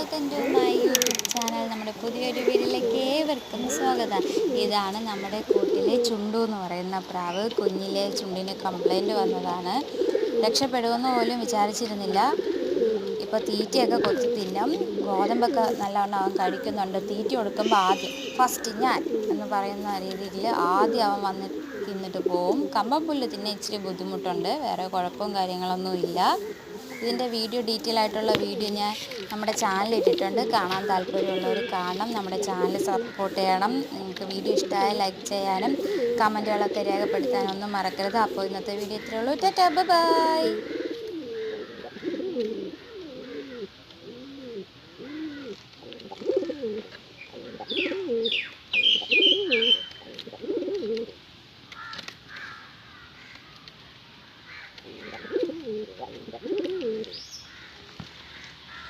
Welcome to my YouTube channel. നമ്മുടെ പുതിയൊരു വീഡിയോയിലേക്ക് ഏവർക്കും സ്വാഗതം. ഇതാണ് നമ്മുടെ കൂട്ടിലെ ചുണ്ടു എന്ന് പറയുന്ന പ്രാവ്. കുഞ്ഞിലെ ചുണ്ടിന് കംപ്ലൈൻറ്റ് വന്നതാണ്. രക്ഷപ്പെടുമെന്ന് പോലും വിചാരിച്ചിരുന്നില്ല. ഇപ്പോൾ തീറ്റയൊക്കെ കൊത്തി തിന്നും. ഗോതമ്പൊക്കെ നല്ലവണ്ണം അവൻ കഴിക്കുന്നുണ്ട്. തീറ്റ കൊടുക്കുമ്പോൾ ആദ്യം ഫസ്റ്റ് ഞാൻ എന്ന് പറയുന്ന രീതിയിൽ ആദ്യം അവൻ വന്ന് തിന്നിട്ട് പോവും. കമ്പംപുല്ല് തിന്നാൻ ഇച്ചിരി ബുദ്ധിമുട്ടുണ്ട്. വേറെ കുഴപ്പവും കാര്യങ്ങളൊന്നും ഇല്ല. ഇതിൻ്റെ ഡീറ്റെയിൽ ആയിട്ടുള്ള വീഡിയോ ഞാൻ നമ്മുടെ ചാനലിൽ ഇട്ടിട്ടുണ്ട്. കാണാൻ താല്പര്യമുള്ളവർ കാണണം. നമ്മുടെ ചാനൽ സപ്പോർട്ട് ചെയ്യണം. നിങ്ങൾക്ക് വീഡിയോ ഇഷ്ടമായാൽ ലൈക്ക് ചെയ്യാനും കമൻറ്റുകളൊക്കെ രേഖപ്പെടുത്താനൊന്നും മറക്കരുത്. അപ്പോൾ ഇന്നത്തെ വീഡിയോ ഇത്രയേ ഉള്ളൂ. ടാറ്റാ, ബൈ.